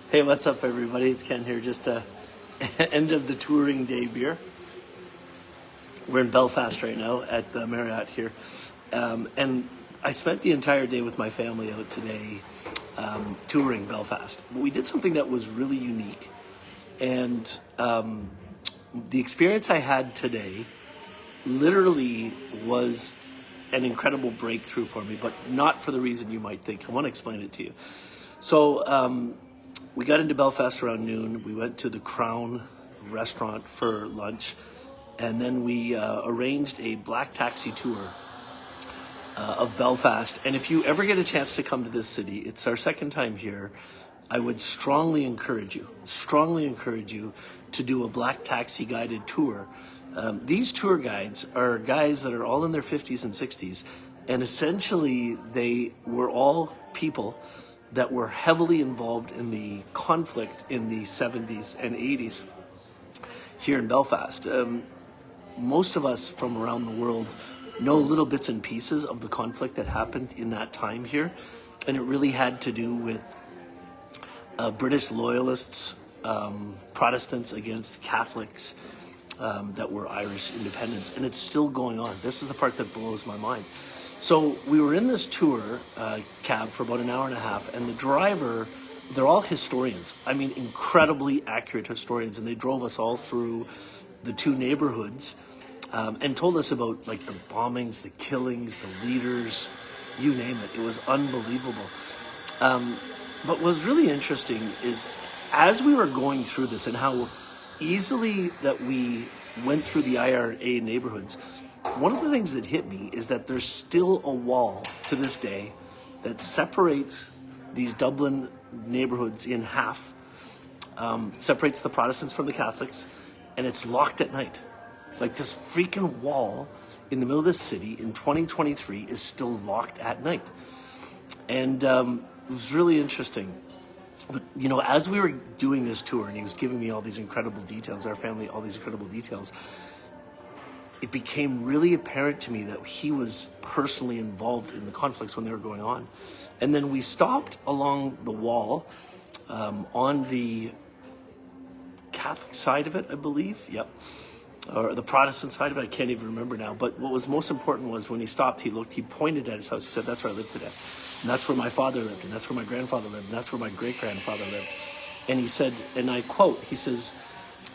Hey, what's up, everybody? It's Ken here. Just end of the touring day beer. We're in Belfast right now at the Marriott here, and I spent the entire day with my family out today touring Belfast. But we did something that was really unique, and the experience I had today literally was an incredible breakthrough for me, but not for the reason you might think. I want to explain it to you. So we got into Belfast around noon. We went to the Crown restaurant for lunch, and then we arranged a black taxi tour of Belfast. And if you ever get a chance to come to this city, it's our second time here, I would strongly encourage you to do a black taxi guided tour. These tour guides are guys that are all in their 50s and 60s, and essentially they were all people that were heavily involved in the conflict in the 70s and 80s here in Belfast. Most of us from around the world know little bits and pieces of the conflict that happened in that time here, and it really had to do with British loyalists, Protestants against Catholics that were Irish independents, and it's still going on. This is the part that blows my mind. So we were in this tour cab for about an hour and a half, and the driver, they're all historians. I mean, incredibly accurate historians, and they drove us all through the two neighborhoods and told us about like the bombings, the killings, the leaders, you name it. It was unbelievable. But what's really interesting is as we were going through this and how easily that we went through the IRA neighborhoods, one of the things that hit me is that there's still a wall to this day that separates these Dublin neighborhoods in half, separates the Protestants from the Catholics, and it's locked at night. Like this freaking wall in the middle of the city in 2023 is still locked at night. And it was really interesting. But, you know, as we were doing this tour and he was giving me all these incredible details, our family, all these incredible details, it became really apparent to me that he was personally involved in the conflicts when they were going on. And then we stopped along the wall on the Catholic side of it, I believe. Yep. Or the Protestant side of it, I can't even remember now. But what was most important was when he stopped, he pointed at his house. He said, "That's where I live today. And that's where my father lived, and that's where my grandfather lived, and that's where my great-grandfather lived." And he said, and I quote, he says,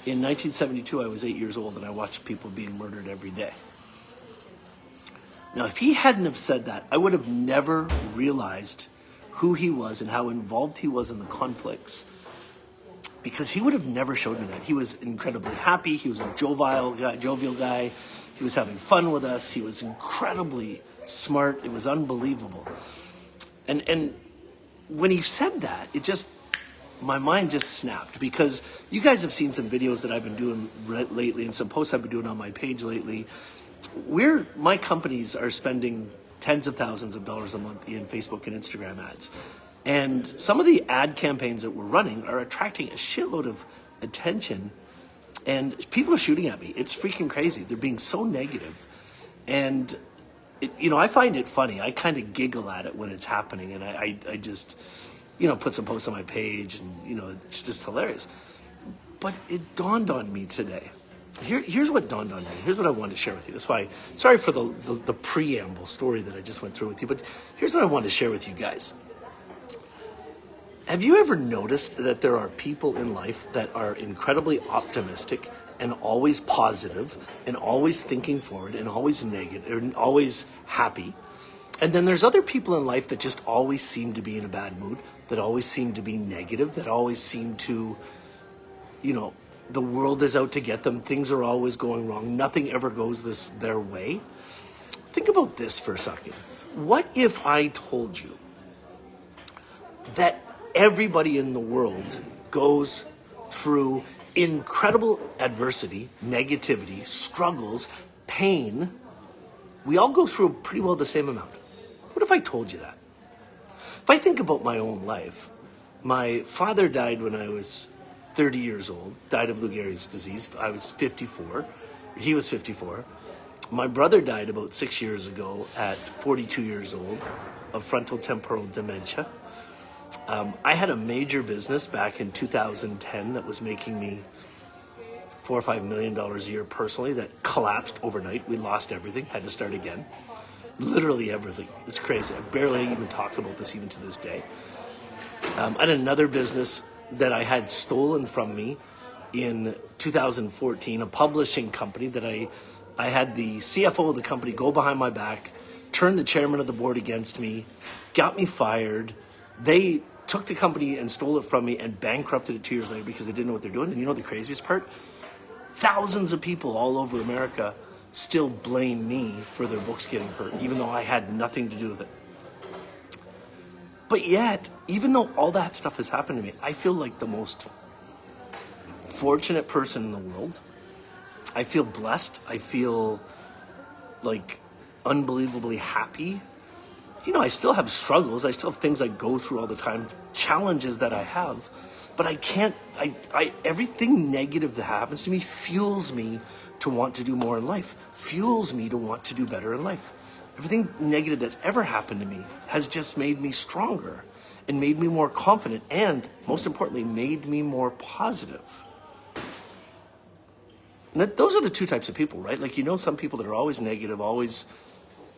"In 1972, I was 8 years old, and I watched people being murdered every day." Now, if he hadn't have said that, I would have never realized who he was and how involved he was in the conflicts, because he would have never showed me that. He was incredibly happy. He was a jovial guy. He was having fun with us. He was incredibly smart. It was unbelievable. And when he said that, my mind just snapped, because you guys have seen some videos that I've been doing lately and some posts I've been doing on my page lately. My companies are spending tens of thousands of dollars a month in Facebook and Instagram ads. And some of the ad campaigns that we're running are attracting a shitload of attention, and people are shooting at me. It's freaking crazy. They're being so negative. And, I find it funny. I kind of giggle at it when it's happening, and I just, put some posts on my page, and, it's just hilarious. But it dawned on me today. Here's what dawned on me. Here's what I wanted to share with you. That's why, sorry for the preamble story that I just went through with you, but here's what I wanted to share with you guys. Have you ever noticed that there are people in life that are incredibly optimistic and always positive and always thinking forward and always negative and always happy? And then there's other people in life that just always seem to be in a bad mood, that always seem to be negative, that always seem to, the world is out to get them. Things are always going wrong. Nothing ever goes their way. Think about this for a second. What if I told you that everybody in the world goes through incredible adversity, negativity, struggles, pain? We all go through pretty well the same amount. What if I told you that? If I think about my own life, my father died when I was 30 years old, died of Lou Gehrig's disease. I was 54. He was 54. My brother died about 6 years ago at 42 years old of frontal temporal dementia. I had a major business back in 2010 that was making me $4 or $5 million a year personally that collapsed overnight. We lost everything, had to start again. Literally everything. It's crazy. I barely even talk about this even to this day. I had another business that I had stolen from me in 2014, a publishing company that I had the CFO of the company go behind my back, turn the chairman of the board against me, got me fired. They took the company and stole it from me and bankrupted it 2 years later because they didn't know what they're doing. And you know the craziest part? Thousands of people all over America still blame me for their books getting hurt, even though I had nothing to do with it. But yet, even though all that stuff has happened to me, I feel like the most fortunate person in the world. I feel blessed. I feel like unbelievably happy. You know, I still have struggles. I still have things I go through all the time, challenges that I have, but I can't, everything negative that happens to me fuels me to want to do more in life, fuels me to want to do better in life. Everything negative that's ever happened to me has just made me stronger and made me more confident and, most importantly, made me more positive. And those are the two types of people, right? Like, you know, some people that are always negative, always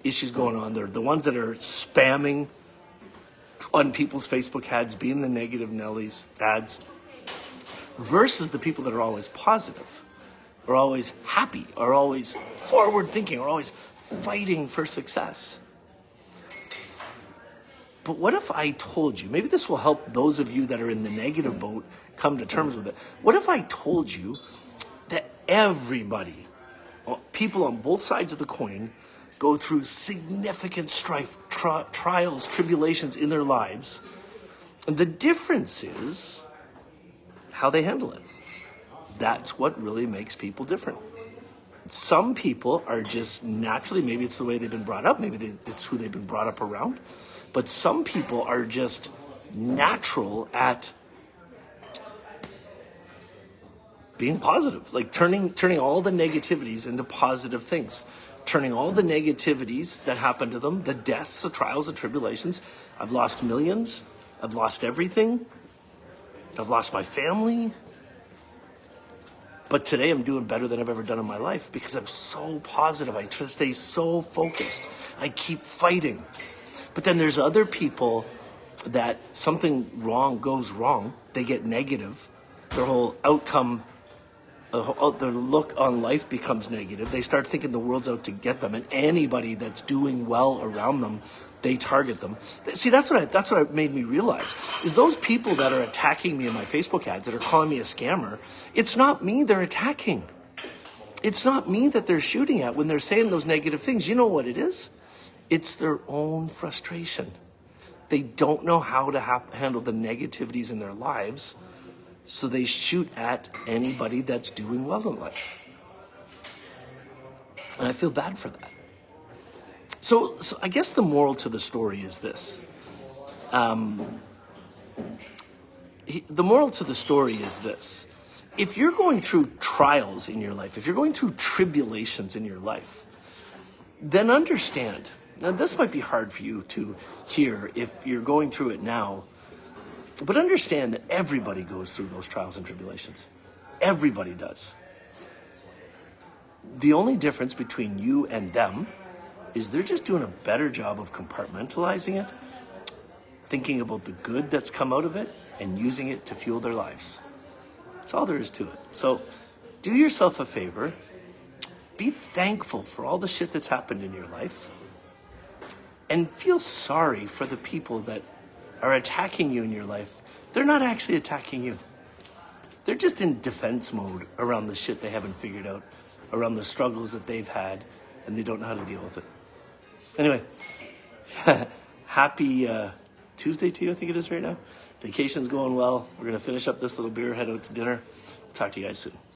issues going on. They're the ones that are spamming on people's Facebook ads, being the negative Nellies ads, versus the people that are always positive, are always happy, are always forward thinking, are always fighting for success. But what if I told you, maybe this will help those of you that are in the negative boat come to terms with it. What if I told you that everybody, people on both sides of the coin, go through significant strife, trials, tribulations in their lives, and the difference is how they handle it. That's what really makes people different. Some people are just naturally, maybe it's the way they've been brought up, maybe it's who they've been brought up around, but some people are just natural at being positive, like turning all the negativities into positive things, turning all the negativities that happen to them, the deaths, the trials, the tribulations. I've lost millions. I've lost everything. I've lost my family. But today I'm doing better than I've ever done in my life because I'm so positive. I try to stay so focused. I keep fighting. But then there's other people that something wrong goes wrong. They get negative. Their whole outcome, their look on life becomes negative. They start thinking the world's out to get them, and anybody that's doing well around them, they target them. See, that's what made me realize is those people that are attacking me in my Facebook ads, that are calling me a scammer. It's not me they're attacking. It's not me that they're shooting at when they're saying those negative things. You know what it is? It's their own frustration. They don't know how to handle the negativities in their lives. So they shoot at anybody that's doing well in life. And I feel bad for that. So I guess the moral to the story is this. The moral to the story is this. If you're going through trials in your life, if you're going through tribulations in your life, then understand. Now, this might be hard for you to hear if you're going through it now. But understand that everybody goes through those trials and tribulations. Everybody does. The only difference between you and them is they're just doing a better job of compartmentalizing it, thinking about the good that's come out of it, and using it to fuel their lives. That's all there is to it. So do yourself a favor. Be thankful for all the shit that's happened in your life. And feel sorry for the people that are attacking you in your life. They're not actually attacking you. They're just in defense mode around the shit they haven't figured out, around the struggles that they've had, and they don't know how to deal with it. Anyway, happy Tuesday to you, I think it is right now. Vacation's going well. We're going to finish up this little beer, head out to dinner. Talk to you guys soon.